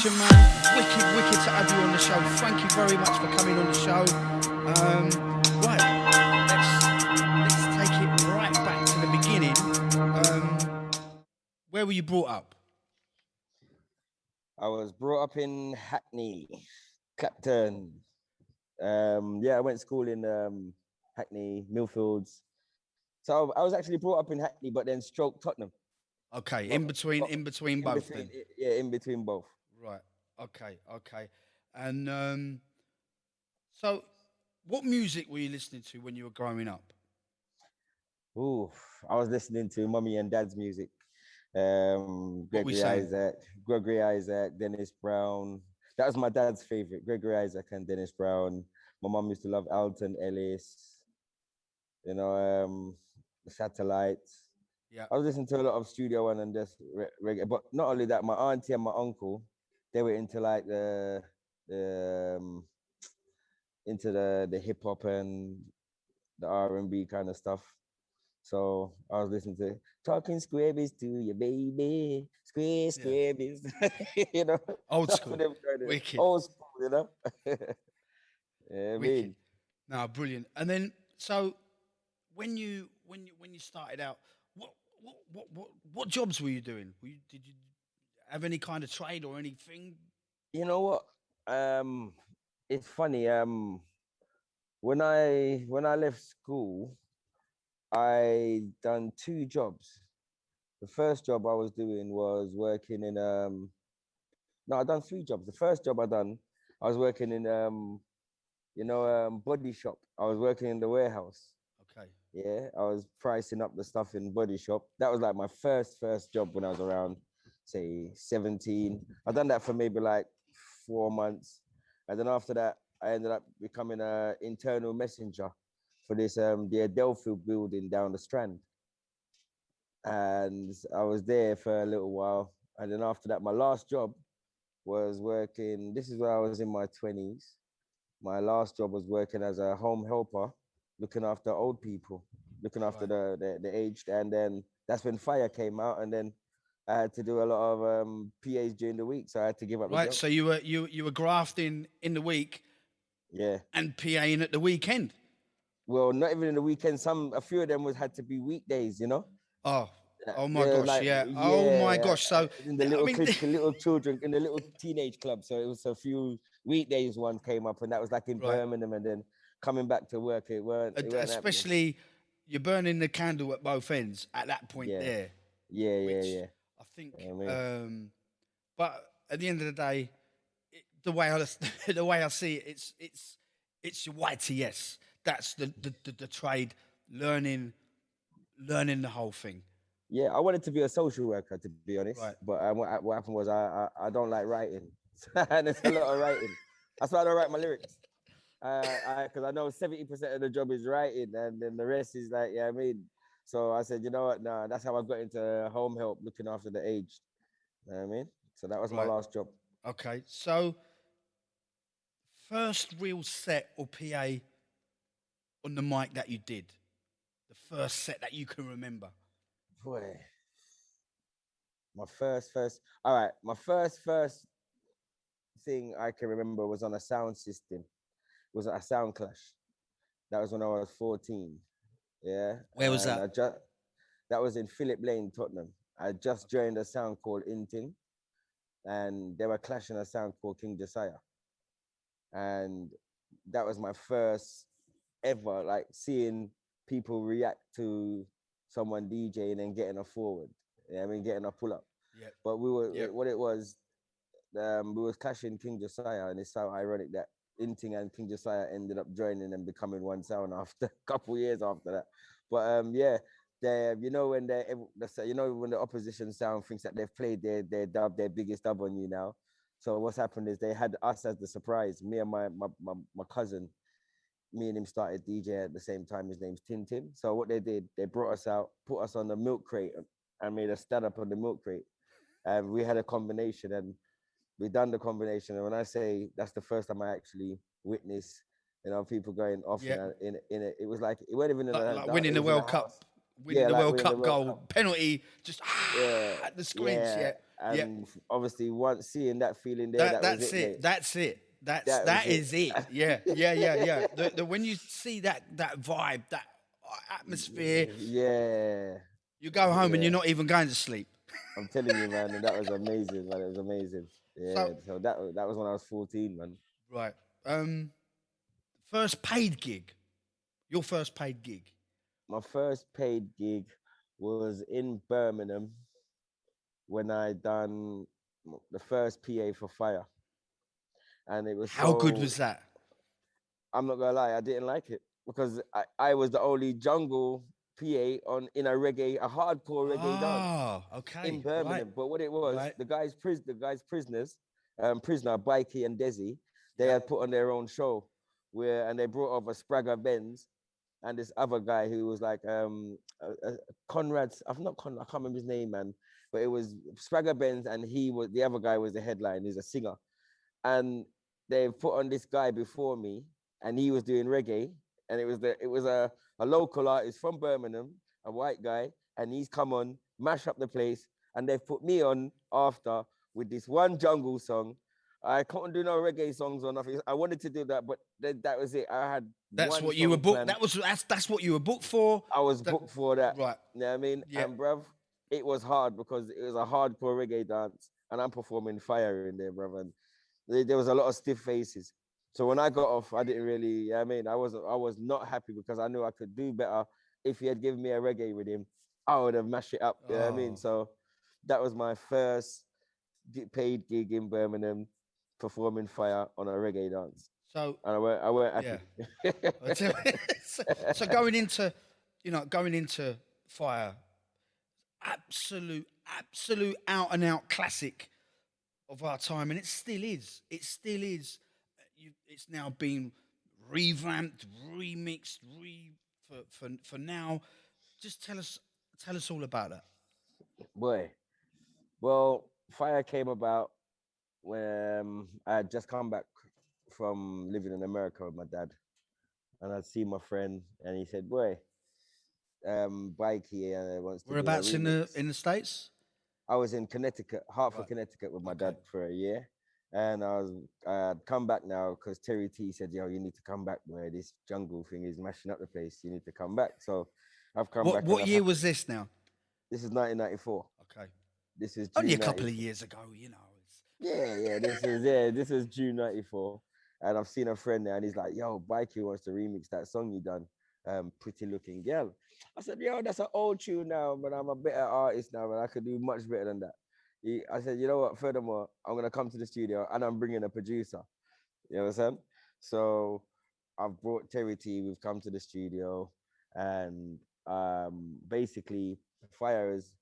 conversation, man. Wicked to have you on the show. Thank you very much for coming on the show. Right, let's take it right back to the beginning. Where were you brought up? I was brought up in Hackney, Clapton. I went to school in Hackney, Millfields. So I was actually brought up in Hackney, but then stroke Tottenham. Okay, But, in between both then. Yeah, in between both. Right. Okay. And so, what music were you listening to when you were growing up? Ooh, I was listening to Mummy and Dad's music. What we saying? Gregory Isaac, Dennis Brown. That was my dad's favorite, Gregory Isaac and Dennis Brown. My mum used to love Alton Ellis, the Satellites. Yeah. I was listening to a lot of Studio One and just reggae. But not only that, my auntie and my uncle, they were into like the into the hip hop and the R&B kind of stuff. So I was listening to Talking Squabies to your baby, Squabies, Old that's school. what they were trying to, Wicked. old school. Yeah, I Wicked. mean, No, brilliant. And then, so when you started out, what jobs were you doing? Did you have any kind of trade or anything? you know what? It's funny. When I left school, I done two jobs. The first job I was doing was working in no, I done three jobs. The first job I was working in body shop. I was working in the warehouse. Okay. Yeah, I was pricing up the stuff in body shop. That was like my first job when I was around, say, 17. I done that for maybe like 4 months. And then after that, I ended up becoming a internal messenger for this the Adelphi building down the Strand. And I was there for a little while. And then after that, my last job was working. This is where I was in my 20s. My last job was working as a home helper, looking after old people, looking after Right. the aged. And then that's when fire came out. And then I had to do a lot of PAs during the week. So I had to give up the Right. job. So you were grafting in the week Yeah. and PAing at the weekend. Well, not even in the weekend. A few of them was had to be weekdays. Oh, oh my Yeah, gosh, like yeah. Oh my yeah, gosh. So in the I little mean, kids, the little children, in the little teenage club. So it was a few weekdays one came up, and that was like in right. Birmingham, and then coming back to work, it weren't happening. Especially you're burning the candle at both ends at that point Yeah, there, yeah, yeah, which yeah. I think. I mean, But at the end of the day, the way I the way I see it, it's your YTS. That's the trade, learning the whole thing. yeah, I wanted to be a social worker, to be honest, Right. but what happened was I don't like writing, and there's a lot of writing. That's why I don't write my lyrics. Because I know 70% of the job is writing, and then the rest is like, yeah, I mean. So I said, you know what? Nah, that's how I got into home help, looking after the aged. You know what I mean? So that was my Right. last job. Okay. So first real set or PA on the mic that you did, the first set that you can remember. Boy, my first. All right, my first thing I can remember was on a sound system. It was a sound clash. That was when I was 14. Yeah, Where was and that? that was in Philip Lane, Tottenham. I just Okay. joined a sound called Inting, and they were clashing a sound called King Josiah. And that was my first ever like seeing people react to someone DJing and getting a forward. Yeah, I mean getting a pull up. Yep. But Yep. what it was, we was clashing King Josiah, and it's so ironic that Inting and King Josiah ended up joining and becoming one sound after a couple years after that. But yeah, they when when the opposition sound thinks that they've played their biggest dub on you now. So what's happened is they had us as the surprise. Me and my cousin, me and him started DJ at the same time. His name's Tintin. So what they did, they brought us out, put us on the milk crate, and made us stand up on the milk crate. And we had a combination, and we done the combination. And when I say that's the first time I actually witnessed, people going off Yep. in it was like it wasn't even in Like it winning the was in a World house. Cup, winning Yeah, the like World winning the Cup World goal, Cup. penalty, just Yeah, at the screens. yeah. Yeah. Yeah. and obviously once seeing that feeling there, That that was that's it, it. mate. That's it. That was That it. is it. Yeah. Yeah. Yeah. Yeah. The when you see that vibe, that atmosphere, Yeah, you go home and you're yeah. not even going to sleep. I'm telling you, man, and that was amazing, man. It was amazing. So Yeah. So that was when I was 14, man. right. First paid gig. Your first paid gig. My first paid gig was in Birmingham when I done the first PA for Fire, and it was How good so. was that? I'm not gonna lie, I didn't like it because I was the only jungle PA on in a hardcore reggae dance Oh, in okay. Right. Birmingham. But what it was, Right. the guys prisoners, prisoner Bikey and Desi, they Yeah. had put on their own show where and they brought over Spragger Benz and this other guy who was like Conrad's. I've not Con. I can't remember his name, man. But it was Spragger Benz, and he was the other guy was the headline. He's a singer, and they put on this guy before me, and he was doing reggae, and it was a local artist from Birmingham, a white guy, and he's come on, mash up the place, and they've put me on after with this one jungle song. I couldn't do no reggae songs or nothing. I wanted to do that, but that was it. I had That's one what you were song booked. planned. That's what you were booked for. I was That, booked for that. right. You know what I mean? Yeah. And bruv, it was hard because it was a hardcore reggae dance, and I'm performing Fire in there, bruv. And there was a lot of stiff faces. So when I got off, I didn't really. I mean, I was not happy because I knew I could do better. If he had given me a reggae with him, I would have mashed it up. You know what I mean? Oh. So that was my first paid gig in Birmingham, performing Fire on a reggae dance, So and I weren't yeah. happy. So going into, going into Fire, absolute out and out classic of our time, and it still is. It still is. It's now been revamped, remixed, for now. Just tell us all about that. Boy, well, Fire came about when I had just come back from living in America with my dad, and I'd seen my friend, and he said, "Boy, Bikey wants to do a Whereabouts remix." in the states? I was in Connecticut, Hartford, Right. Connecticut, with my Okay. dad for a year, and I'd come back now because Terry T said, "Yo, you need to come back, boy. This jungle thing is mashing up the place. You need to come back." So I've come back, and What year was this now? this is 1994. Okay. This is Only a June couple 90. of years ago, you know. Yeah, this is June '94, and I've seen a friend there, and he's like, "Yo, Bikey wants to remix that song you done, Pretty Looking Girl." I said, "Yo, that's an old tune now, but I'm a better artist now, and I could do much better than that." I said, "You know what? Furthermore, I'm gonna come to the studio, and I'm bringing a producer." You know what I'm saying? So I've brought Terry T. We've come to the studio, and basically, Fire is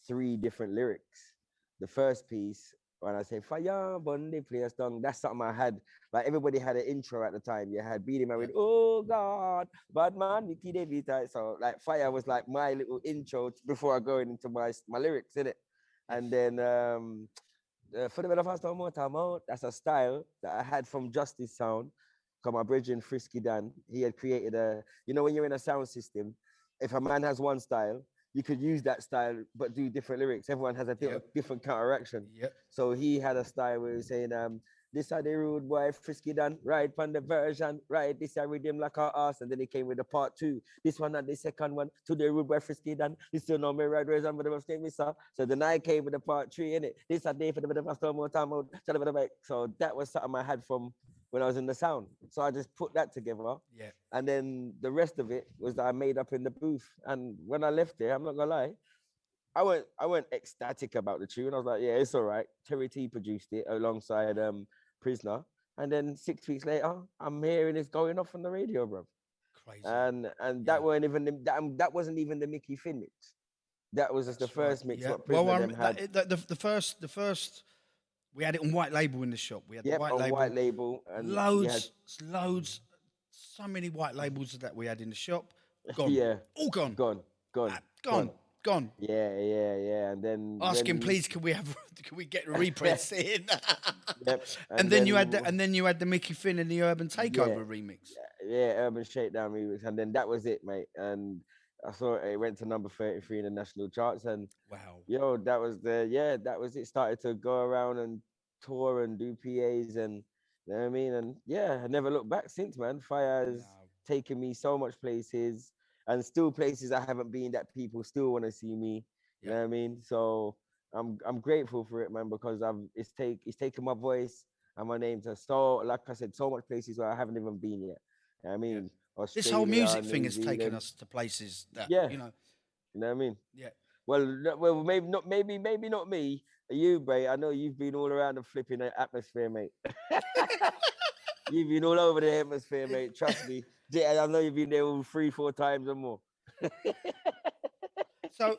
three different lyrics. The first piece, when I say Fire, Bundy, play a song, that's something I had. Like everybody had an intro at the time. You had Beat Him Yeah. with Oh God, Bad Man, Nicky David. So like Fire was like my little intro before I go into my lyrics, in it. Yes. And then for the better fast more time out. That's a style that I had from Justice Sound. Because my brethren Frisky Dan, he had created when you're in a sound system, if a man has one style, you could use that style but do different lyrics. Everyone has a Yep. different counteraction. Yep. So he had a style where he was saying, this are the rude boy, Frisky Dan, right on the version, right, this are rhythm like our ass, and then he came with the part two. This one and the second one, to the rude boy, Frisky Dan, this still know me right, where's I'm gonna stay me, sir. So then I came with the part three in it. This a day for the bit of a storm more time out. So that was something I had from when I was in the sound. So I just put that together. Yeah. And then the rest of it was that I made up in the booth. And when I left there, I'm not gonna lie, I went ecstatic about the tune. I was like, yeah, it's all right. Terry T produced it alongside Prisoner. And then 6 weeks later, I'm hearing it's going off on the radio, bro. Crazy. And Yeah. that weren't even that wasn't even the Mickey Finn mix. That was just the That's right. first mix Yeah. what Well, Prisoner them had. the first we had it on white label in the shop. We had the Yep, white on label. white label, and you had Loads. So many white labels that we had in the shop. Gone. yeah, All gone. gone, gone, Gone. Gone. yeah. And then Asking, when please, can we get reprints in? yep, And and then then you had the Mickey Finn and the Urban yeah, Takeover remix. yeah, Urban Shakedown remix, and then that was it, mate. And I saw it went to number 33 in the national charts, and Wow. that was that was it. Started to go around and tour and do PAs, and you know what I mean. And yeah, I never looked back since, man. Fire has No. taken me so much places, and still places I haven't been that people still want to see me. You Yeah. know what I mean? So I'm grateful for it, man, because it's taken my voice and my name to, so like I said, so much places where I haven't even been yet. You know what I Yeah. mean, This whole Australia, music thing New has taken Zealand. us to places that, Yeah, you know what I mean. yeah. Well, well, maybe not me. You, mate. I know you've been all around the flipping atmosphere, mate. You've been all over the atmosphere, mate. Trust me. Yeah, I know you've been there all 3, 4 times or more. So,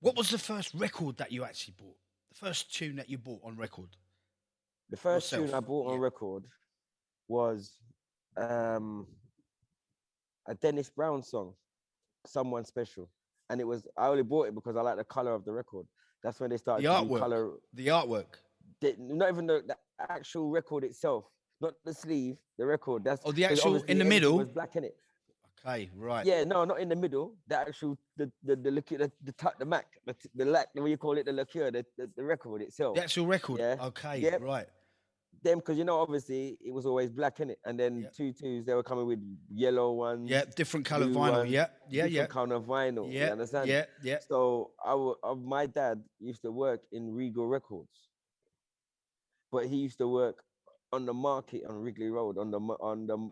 what was the first record that you actually bought? The first tune that you bought on record The first tune I yourself? bought on Yeah. record was um, a Dennis Brown song, "Someone Special," and it was I only bought it because I like the color of the record. That's when they The started to do artwork. color. The artwork. Not even the actual record itself, not the sleeve, the record. That's Oh, because the actual obviously in the everything was middle. black in it. Okay, right. Yeah, no, not in the middle. The actual the liquid the Mac the lac what you call it, the liqueur, the record The itself. actual record. Yeah, Okay, yep. right. Them because obviously it was always black in it, and then Yeah. twos they were coming with yellow Yeah. ones, Different color blue vinyl. ones, Yeah. Yeah. Yeah. different kind of vinyl. You Yeah. understand? Yeah. Yeah. So my dad used to work in Regal Records, but he used to work on the market on Wrigley Road on the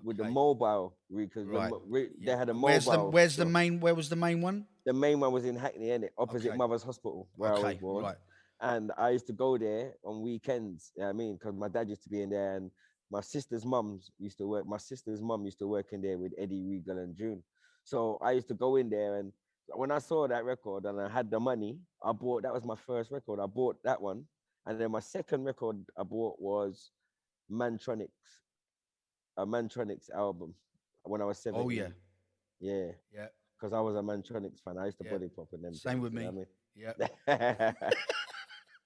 with the Okay. mobile because Right. they Yeah. had a And where's the mobile where's the shop. main where was the main one? The main one was in Hackney, in it, opposite Okay. Mother's Hospital, where I was Okay. born. Right. And I used to go there on weekends. You know what I mean, because my dad used to be in there, and my sister's mums used to work. My sister's mum used to work in there with Eddie Regal and June. So I used to go in there, and when I saw that record and I had the money, I bought. That was my first record. I bought that one, and then my second record I bought was Mantronics, a Mantronics album when I was Oh yeah. 17. Yeah, Yeah. because I was a Mantronics fan. I used to Yeah. body pop and them Same things. with You know me. Yeah. what I mean?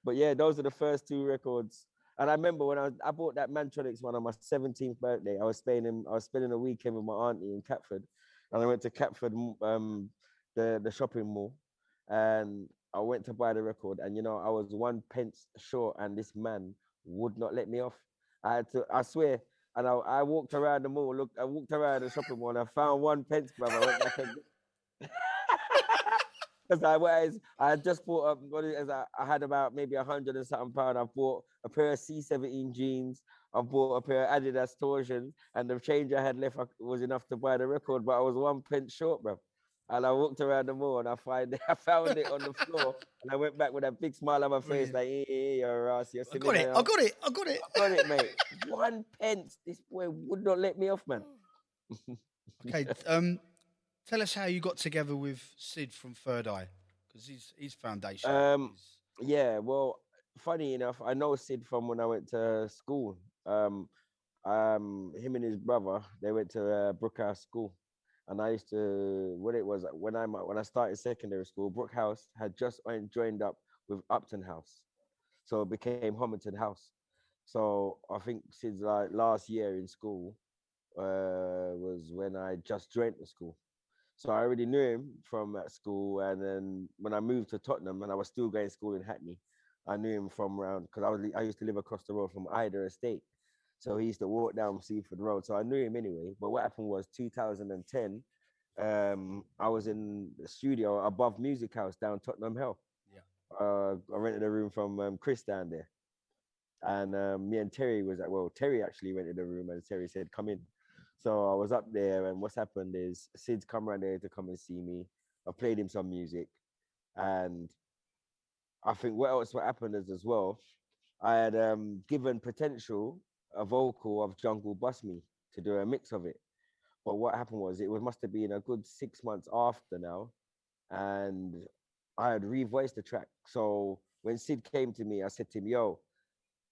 But yeah, those are the first two records. And I remember when I bought that Mantronics one on my 17th birthday. I was spending a weekend with my auntie in Catford, and I went to Catford, the shopping mall, and I went to buy the record. And I was 1 pence short, and this man would not let me off. I had to, I swear. And I walked around the mall. Look, I walked around the shopping mall, and I found 1 pence, brother. I went back and because I had just bought up what it is, I had about maybe 100 and something pound. I bought a pair of C17 jeans. I bought a pair of Adidas torsions, and the change I had left was enough to buy the record. But I was 1 pence short, bro. And I walked around the mall and I found it on the floor, and I went back with a big smile on my face, Brilliant. like, you're ass, you're I sitting got it. I there. got it. I got it. I got it, mate. 1 pence. This boy would not let me off, man. Okay. Tell us how you got together with Sid from Third Eye, because he's foundational. Um, He's yeah, well, funny enough, I know Sid from when I went to school. Him and his brother, they went to Brookhouse School, and I used to what it was when I started secondary school. Brookhouse had just joined up with Upton House, so it became Homerton House. So I think Sid's like last year in school was when I just joined the school. So I already knew him from at school, and then when I moved to Tottenham, and I was still going to school in Hackney, I knew him from around because I used to live across the road from Ida Estate, so he used to walk down Seaford Road. So I knew him anyway. But what happened was 2010, I was in the studio above Music House down Tottenham Hill. yeah. I rented a room from Chris down there, and me and Terry was like, well, Terry actually rented a room, and Terry said, "Come in." So I was up there, and what's happened is Sid's come around there to come and see me. I played him some music, and I think what happened is as well, I had given Potential a vocal of Jungle Bust Me to do a mix of it. But what happened was must have been a good 6 months after now, and I had revoiced the track. So when Sid came to me, I said to him, "Yo,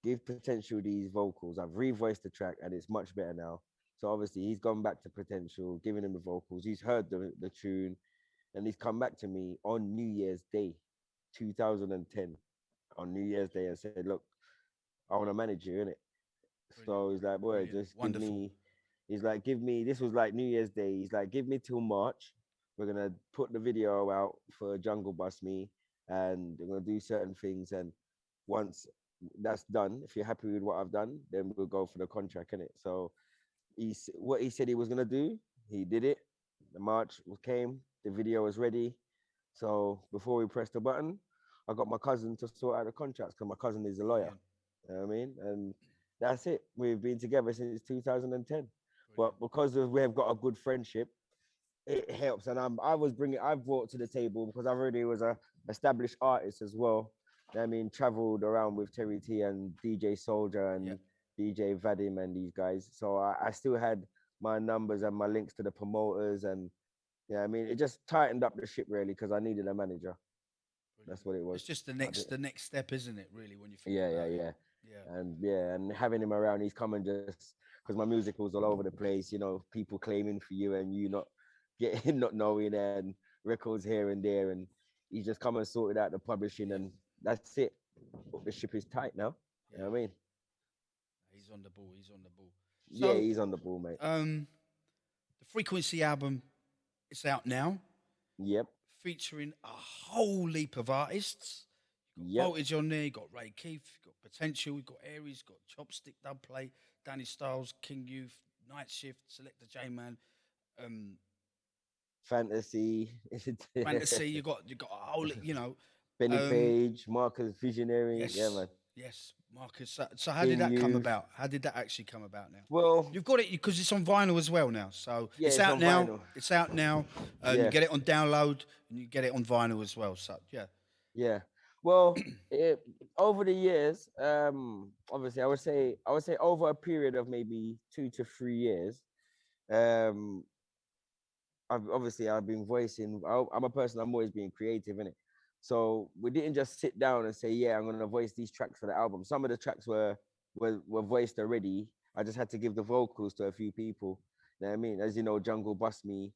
give Potential these vocals. I've revoiced the track and it's much better now." So obviously he's gone back to Potential, giving him the vocals. He's heard the tune, and he's come back to me on New Year's Day, 2010, on New Year's Day, and said, "Look, I want to manage you, innit?" Brilliant. So he's like, "Boy, Brilliant. just give Wonderful. me." He's like, "Give me." This was like New Year's Day. He's like, "Give me till March. we're gonna put the video out for Jungle Bus Me, and we're gonna do certain things. And once that's done, if you're happy with what I've done, then we'll go for the contract, innit? So what he said he was gonna do, he did it. The came, the video was ready. So before we pressed the button, I got my cousin to sort out the contracts because my cousin is a lawyer. Brilliant. You know what I mean? And that's it. We've been together since 2010. But Brilliant. because we have got a good friendship, it helps. And I've brought to the table because I already was a established artist as well. I mean, traveled around with Terry T and DJ Soldier Yeah. and DJ Vadim and these guys. So I still had my numbers and my links to the promoters. And yeah, I mean, it just tightened up the ship really because I needed a manager. Brilliant. That's what it It's was. just I did. the next step, isn't it? Really, when you think Yeah, yeah, about it. yeah. Yeah. And yeah, and having him around, he's come and just because my music was all over the place, people claiming for you and you not getting not knowing and records here and there, and he's just come and sorted out the publishing, Yeah. and that's it. The ship is tight now. You know Yeah. what I mean? He's on the ball. He's on the ball. Yeah, So, he's on the ball, mate. the Frequency album, it's out now, Yep, featuring a whole heap of artists. You've got yep. Voltage on there. You got Ray Keith. You got Potential. You got Aries. You got Chopstick Dubplay. Danny Styles, King Youth, Night Shift, Selector J Man, um, Fantasy, Fantasy. You got a whole, Benny um, Page, Marcus Visionary. Yeah, yes, man. yes, Marcus. So how did King that come Youth. about? How did that actually come about now? Well, You've got it because it's on vinyl as well now. So yeah, it's it's out on now. vinyl. It's out now. You Yeah, get it on download and you get it on vinyl as well. So yeah, yeah. Well, over the years, obviously, I would say over a period of maybe 2 to 3 years, um, I've been voicing. I'm a person. I'm always being creative in it. So we didn't just sit down and say, "Yeah, I'm gonna voice these tracks for the album." Some of the tracks were voiced already. I just had to give the vocals to a few people. You know what I mean? As you know, Jungle Bust Me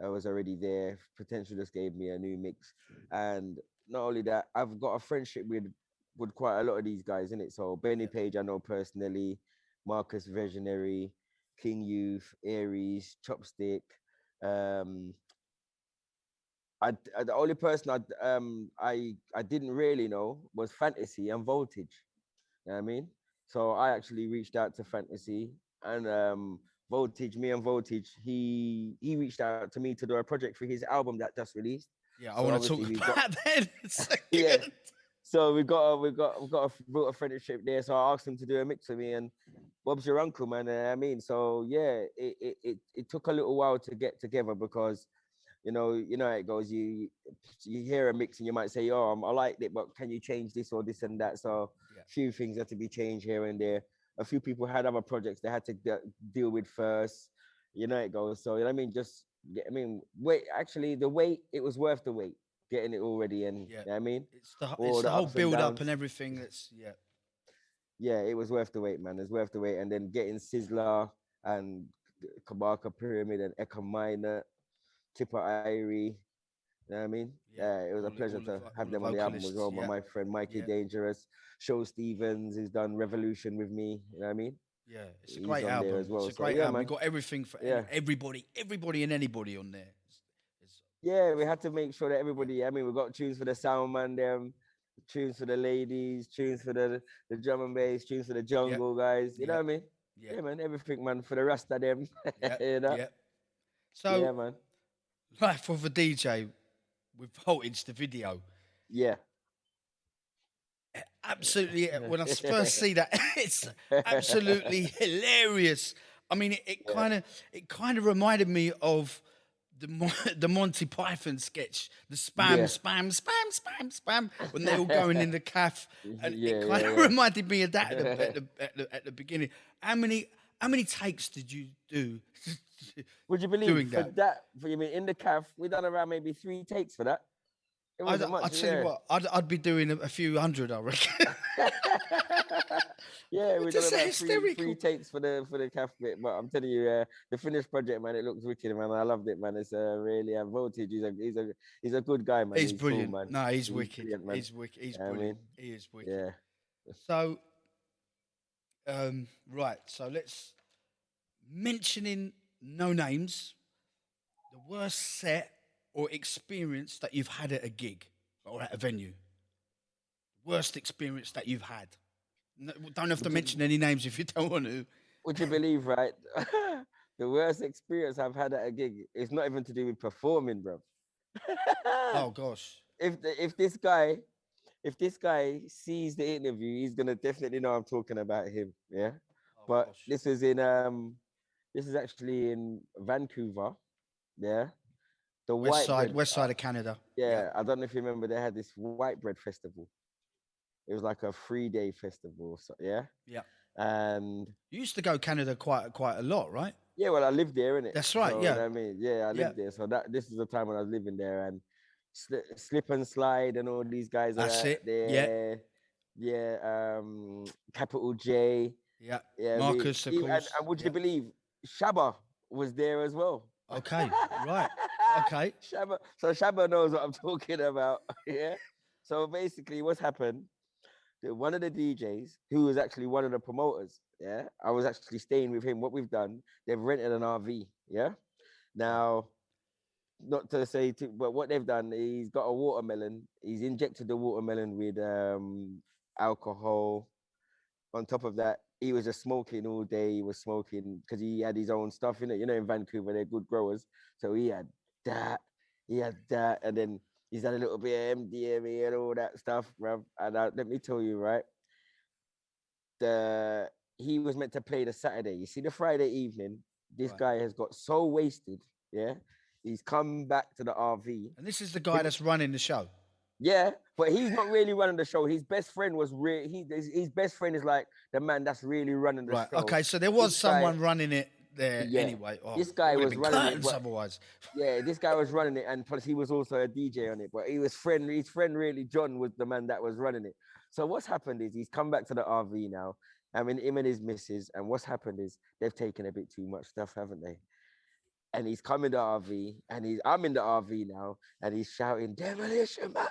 was already there. Potential just gave me a new mix, and not only that, I've got a friendship with quite a lot of these guys in it. So Benny yeah, Page, I know personally, Marcus Visionary, King Youth, Aries, Chopstick. Um, the only person I didn't really know was Fantasy and Voltage. You know what I mean? So I actually reached out to Fantasy and Voltage, me and Voltage, he reached out to me to do a project for his album that just released. yeah. I So want to obviously talk we've got about that in a yeah. second. So built a friendship there. So I asked him to do a mix with me, and Bob's your uncle, man. You know what I mean, so yeah, it took a little while to get together because you know how it goes. You hear a mix and you might say, "Oh, I liked it, but can you change this or this and that?" So Yeah, a few things had to be changed here and there. A few people had other projects they had to deal with first. You know how it goes. So you know what I mean. Wait. Actually, the wait, it was worth the wait. Getting it all ready, and you yeah. know what I mean, It's all the the whole ups and build up and downs. everything. That's yeah, Yeah, it was worth the wait, man. It's worth the wait, and then getting Sizzler and Kabaka Pyramid and Eka Minor, Tipper Irie. You know what I mean? yeah. It was a pleasure to have All the them on the album as vocalists. well. Yeah, My friend Mikey yeah, Dangerous, Show Stevens, who's done Revolution with me. You know what I mean? yeah. It's a He's great on there album. as It's well. a So great yeah, album. You man. got everything for Yeah. everybody and anybody on there. It's, Yeah, we had to make sure that yeah, everybody, I mean, we got tunes for the sound man, them, tunes for the ladies, tunes for the drum and bass, tunes for the yeah, jungle guys. You know yeah, what I mean? yeah, Yeah, man, everything, man, for the rest of them. yeah, you know? yeah. Yeah, So, man. Life of a DJ with Voltage, the video. Yeah. Absolutely, when I first see that, it's absolutely hilarious. I mean, Yeah. it kind of reminded me of the Monty Python sketch, the spam, Yeah. spam, spam, spam, spam, when they all going in the calf, and it Yeah, kind of yeah, reminded me of that yeah. at the beginning. How many takes did you do Would you believe doing for that? that? For you mean in the calf, we done around maybe 3 takes for that. It wasn't I much, tell you yeah. what, I'd be doing a few hundred, I reckon. Yeah, we It's done just about three hysterical. takes for the calf bit. But I'm telling you, the finished project, man, it looks wicked, man. I loved it, man. It's really Voltage. He's a good guy, man. He's He's cool, brilliant. man. No, he's He's wicked. brilliant, man. He's wicked. He's I brilliant. mean, He is wicked. yeah, So, right. So let's mentioning no names. The worst set. or experience that you've had at a gig or at a venue? Worst experience that you've had. No, don't have to Would you, mention any names if you don't want to. would you believe, right? The worst experience I've had at a gig is not even to do with performing, bro. Oh gosh. If this guy sees the interview, he's gonna definitely know I'm talking about him. Yeah. Oh But gosh. this is actually in Vancouver. Yeah. The West white side, bread. west side of Canada. Yeah. Yeah, I don't know if you remember, they had this white bread festival. It was like a 3 day festival. So yeah. Yeah. And You used to go Canada quite a lot, right? yeah, well, I lived there, innit? That's right. So Yeah. I mean, yeah, I Yeah. lived there. So that this is the time when I was living there, and slip and slide, and all these guys are That's out it. Yeah. there. Yeah, Capital J. Yeah. Yeah, Marcus, of course. and would you Yeah. believe Shabba was there as well? Okay. Right. Okay. Shabba, so Shabba knows what I'm talking about. Yeah. So basically, what's happened? One of the DJs, who was actually one of the promoters, yeah, I was actually staying with him. What we've done, they've rented an RV, yeah. Right. Now, not to say, but what they've done, he's got a watermelon. He's injected the watermelon with alcohol. On top of that, he was just smoking all day. He was smoking because he had his own stuff in it. You know, in Vancouver, they're good growers. So that, he had that, and then he's had a little bit of MDMA and all that stuff, bruv. And let me tell you, right, he was meant to play the Saturday. You see, the Friday evening, this Right. guy has got so wasted. Yeah, he's come back to the RV. And this is the guy that's running the show. Yeah, but he's not really running the show. His best friend was his best friend is like the man that's really running the Right. show. Okay. So there was This guy, someone running it there yeah, anyway. Oh, this it guy would have was been running it. curtains But otherwise. yeah, this guy was running it, and plus he was also a DJ on it. But his friend really, John, was the man that was running it. So what's happened is he's come back to the RV now. I mean, him and his missus, and what's happened is they've taken a bit too much stuff, haven't they? And he's come in the RV, and I'm in the RV now, and he's shouting, "Demolition Man!"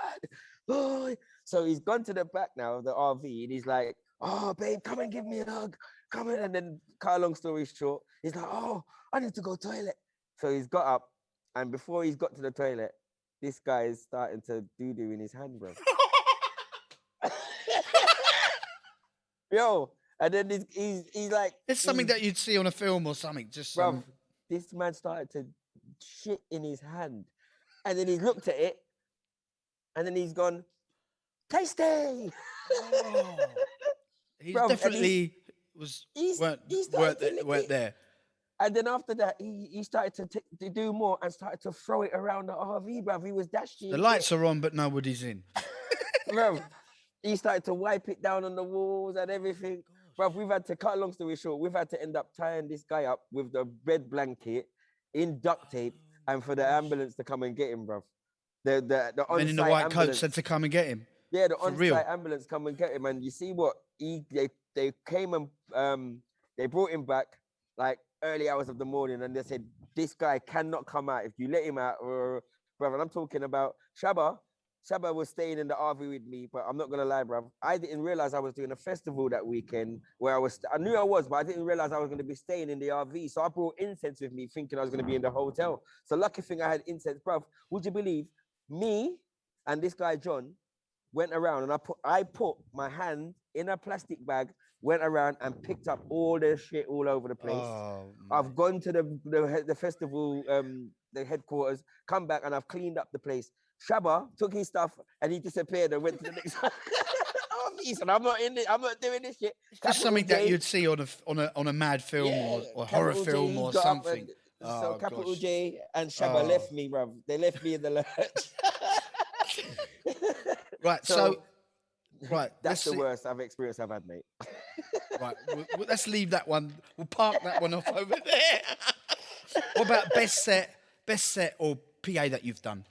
Boy. So he's gone to the back now of the RV, and he's like, "Oh, babe, come and give me a hug. Come in." And then, cut a long story short, he's like, "Oh, I need to go toilet." So he's got up, and before he's got to the toilet, this guy is starting to doo-doo in his hand, bro. Yo, and then he's like, It's something that you'd see on a film or something. Just bro, this man started to shit in his hand. And then he's looked at it, and then he's gone, "Tasty." Oh, he Bruv, and definitely weren't there. And then after that, he started to do more and started to throw it around the RV, bruv. He was dashing. The lights are on, but nobody's in. Bruv, he started to wipe it down on the walls and everything. Bruv, we've had to, cut a long story short, we've had to end up tying this guy up with the red blanket in duct tape and for the ambulance to come and get him, bruv. The on-site Men in the white ambulance coat said to come and get him. Yeah, the For real. on-site ambulance come and get him, and you see what they came and they brought him back like early hours of the morning, and they said this guy cannot come out if you let him out, brother. And I'm talking about Shabba. Shabba was staying in the RV with me, but I'm not gonna lie, bro. I didn't realize I was doing a festival that weekend where I knew I was, but I didn't realize I was gonna be staying in the RV. So I brought incense with me, thinking I was gonna be in the hotel. So lucky thing I had incense, bro. Would you believe me and this guy John went around, and I put my hand in a plastic bag, went around and picked up all the shit all over the place. Oh, I've gone to the festival, the headquarters, come back, and I've cleaned up the place. Shabba took his stuff and he disappeared and went to the next one. Oh, he said, I'm not in it. I'm not doing this shit. It's just something that you'd see on a mad film or horror film or something. So Capital J and Shabba left me, bruv. They left me in the lurch. Right, so that's the worst experienced I've had, mate. Right, let's leave that one. We'll park that one off over there. What about best set or PA that you've done?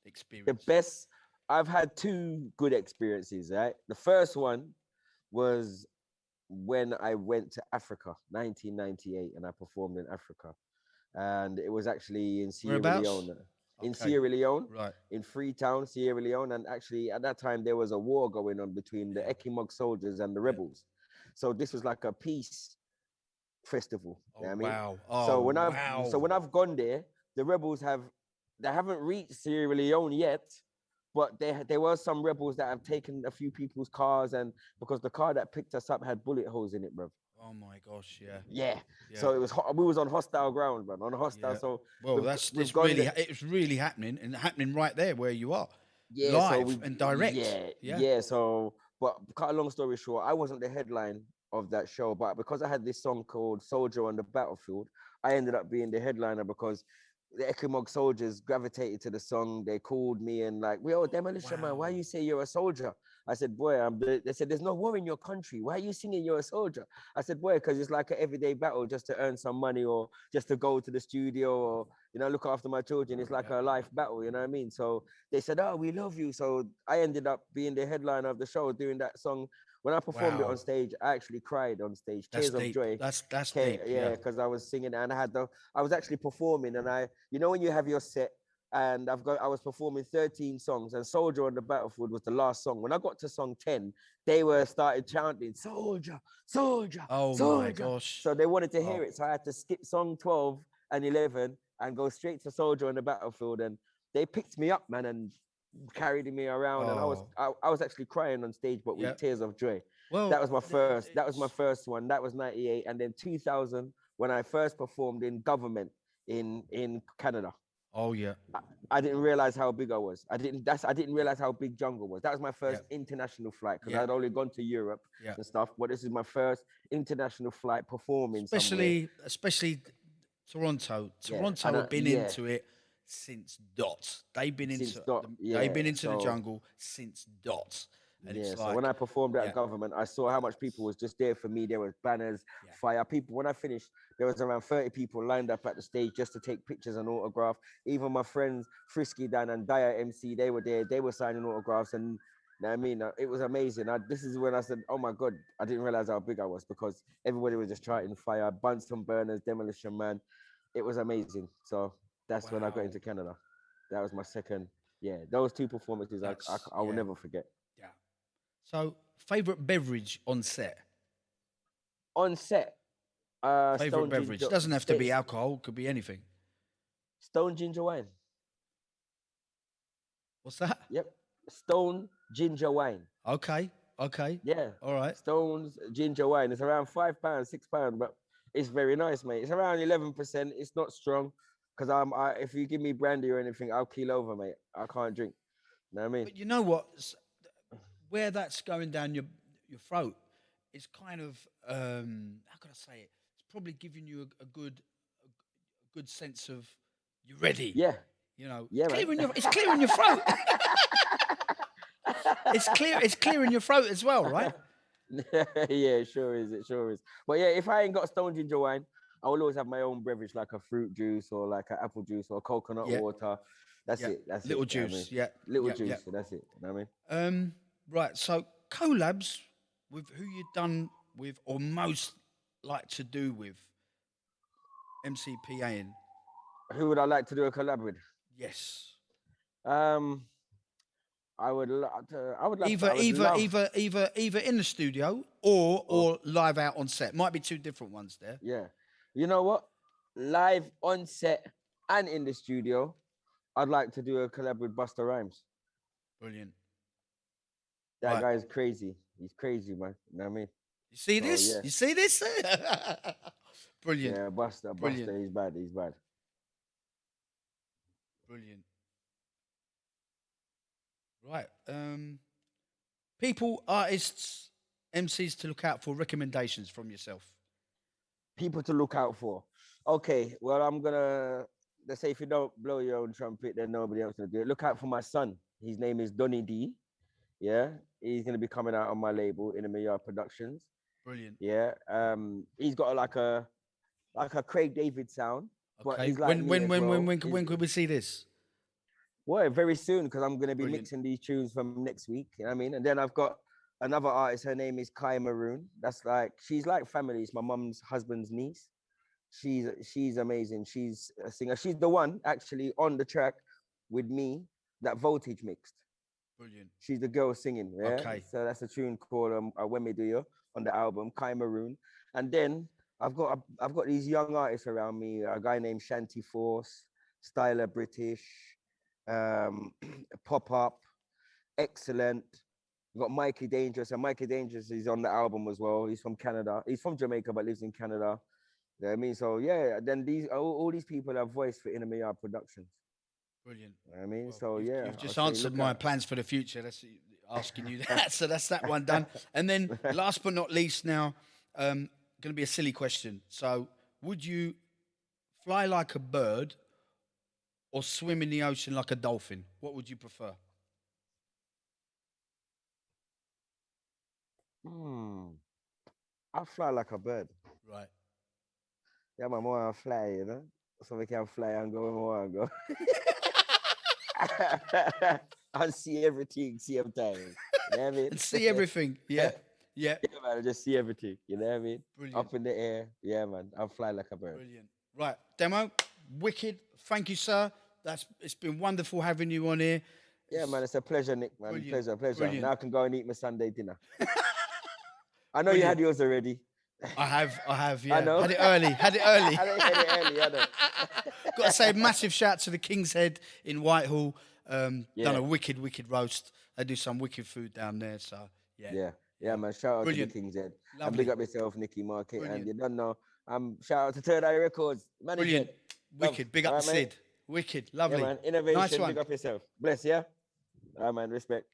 Experience. The best, I've had two good experiences, right? The first one was when I went to Africa, 1998, and I performed in Africa. And it was actually in Sierra Leone. In Sierra Leone, right, in Freetown, Sierra Leone. And actually, at that time, there was a war going on between the Ekimog soldiers and the rebels. So this was like a peace festival. Oh, you know what I mean? Wow. Oh, so when I've gone there, the rebels have they haven't reached Sierra Leone yet, but there were some rebels that have taken a few people's cars, and because the car that picked us up had bullet holes in it, bro. Oh my gosh, yeah, Yeah. yeah, So it was we was on hostile ground, man. On hostile. yeah. So Well, we've gone there. it's really happening and happening right there where you are, Yeah, so live we and direct. yeah, Yeah. yeah. So but cut a long story short, I wasn't the headline of that show, but because I had this song called Soldier on the Battlefield, I ended up being the headliner because the Ekimog soldiers gravitated to the song. They called me and like, "Yo, Demolition Man, why Wow. you say you're a soldier?" I said, "Boy, they said, there's no war in your country. Why are you singing you're a soldier?" I said, "Boy, because it's like an everyday battle just to earn some money or just to go to the studio or, look after my children. It's like Yeah. a life battle, you know what I mean?" So they said, "Oh, we love you." So I ended up being the headliner of the show doing that song. When I performed it on Wow. stage, I actually cried on stage, That's tears of deep. joy. That's Okay, deep. yeah, Yeah. because I was singing and I was actually performing, and when you have your set, and I was performing 13 songs, and Soldier on the Battlefield was the last song. When I got to song 10, they were started chanting Soldier, Soldier, Oh my Soldier. gosh. So they wanted to hear Oh it. So I had to skip song 12 and 11 and go straight to Soldier on the Battlefield. And they picked me up, man, and carried me around. And oh I was actually crying on stage, but yeah. with tears of joy. Well, That was my first one. That was 98. And then 2000, when I first performed in government in Canada. oh yeah. I didn't realize how big I was. I didn't realize how big Jungle was. That was my Yeah. first international flight because Yeah. I'd only gone to Europe Yeah. and stuff. But this is my first international flight performing somewhere. Especially Toronto. Yeah, Toronto and have been yeah, into it since dot. since dot. They've Yeah, been into the so jungle since dot. And yeah, it's so when like, I performed at yeah, government, I saw how much people was just there for me. There was banners, yeah. fire. People, when I finished, there was around 30 people lined up at the stage just to take pictures and autograph. Even my friends, Frisky Dan and Dyer MC, they were there. They were signing autographs. And you know what I mean, it was amazing. This is when I said, "Oh my God, I didn't realize how big I was," because everybody was just trying fire, Bunsen burners, Demolition Man. It was amazing. So that's when I got Wow. into Canada. That was my second. Yeah, those two performances That's I will yeah, never forget. yeah. So favorite beverage on set? On set, Favorite beverage. Doesn't have to be alcohol, could be anything. Stone ginger wine. What's that? Yep, stone ginger wine. Okay. Okay. Yeah, All right. Stone's ginger wine. It's around £5, £6, but it's very nice, mate. It's around 11%. It's not strong because if you give me brandy or anything, I'll keel over, mate. I can't drink. You know what I mean? But you know what? Where that's going down your throat, it's kind of how can I say it? It's probably giving you a good sense of you're ready. Yeah, You know, yeah, man. it's clearing your throat. It's clearing your throat as well, right? Yeah, it sure is. It sure is. But yeah, if I ain't got stone ginger wine, I will always have my own beverage like a fruit juice or like an apple juice or coconut Yeah, water. That's yeah. it. That's it. Little You know what I mean? juice. Yeah, Little yeah, yeah. juice. That's it. You know what I mean? Right. So collabs with who you done with or most like to do with MCPAing. Who would I like to do a collab with? Yes. Um, I would love. Either in the studio Oh, or live out on set. Might be two different ones there. yeah. You know what? Live on set and in the studio, I'd like to do a collab with Busta Rhymes. Brilliant. That Right. guy's crazy. He's crazy, man. You know what I mean? You see So this? yeah, You see this? Brilliant. yeah. Brilliant. Buster. He's bad. He's bad. Brilliant. Right. People, artists, MCs to look out for recommendations from yourself. People to look out for. Okay, well, let's say if you don't blow your own trumpet, then nobody else will do it. Look out for my son. His name is Donny D. Yeah, he's gonna be coming out on my label, Inamia Productions. Brilliant. Yeah, he's got like a Craig David sound, but Okay. he's like me as well. When could we see this? Well, very soon because I'm gonna be Brilliant. mixing these tunes from next week. You know what I mean? And then I've got another artist. Her name is Kai Maroon. She's like family. It's my mum's husband's niece. She's amazing. She's a singer. She's the one actually on the track with me that Voltage mixed. Brilliant. She's the girl singing. Yeah. Okay. So that's a tune called When Me Do You on the album Kai Maroon. And then I've got these young artists around me. A guy named Shanty Force. Styler British, um, Pop Up, Excellent. We've got Mikey Dangerous, and Mikey Dangerous is on the album as well. He's from Canada. He's from Jamaica, but lives in Canada. You know what I mean? So yeah, then these all these people have voiced for Inner Yard Productions. Brilliant. You know what I mean? Well, So yeah, you've I'll just say answered look my out. plans for the future. That's asking you that. So that's that one done. And then last but not least, now, going to be a silly question. So, would you fly like a bird or swim in the ocean like a dolphin? What would you prefer? Hmm. I fly like a bird. Right. Yeah, man, more I fly, you know. So we can fly and go where we want to go. And see everything same time. You know what I mean? And see everything. Yeah. Yeah. Yeah, man, I just see everything. You know what I mean? Brilliant. Up in the air. Yeah, man. I'll fly like a bird. Brilliant. Right. Demo, wicked. Thank you, sir. It's been wonderful having you on here. Yeah, man. It's It's a pleasure, Nick, man. brilliant. Pleasure. Brilliant. Now I can go and eat my Sunday dinner. I know you Brilliant. had yours already. I have, I yeah. know. Had it early. Had it early. I know you had it early. I know. Got to say a massive shout to the King's Head in Whitehall. Done Yeah. a wicked roast. They do some wicked food down there. So yeah, Yeah, man. Shout out brilliant, to the King's Head. And lovely, big up yourself, Nicky Market. And brilliant, you don't know. Shout out to Third Eye Records. brilliant, Management. Love. wicked. Big All up the right, mate. Sid. Wicked, Yeah, lovely, man. nice Innovation. one. Big up yourself. Bless, yeah? All right, man. Respect.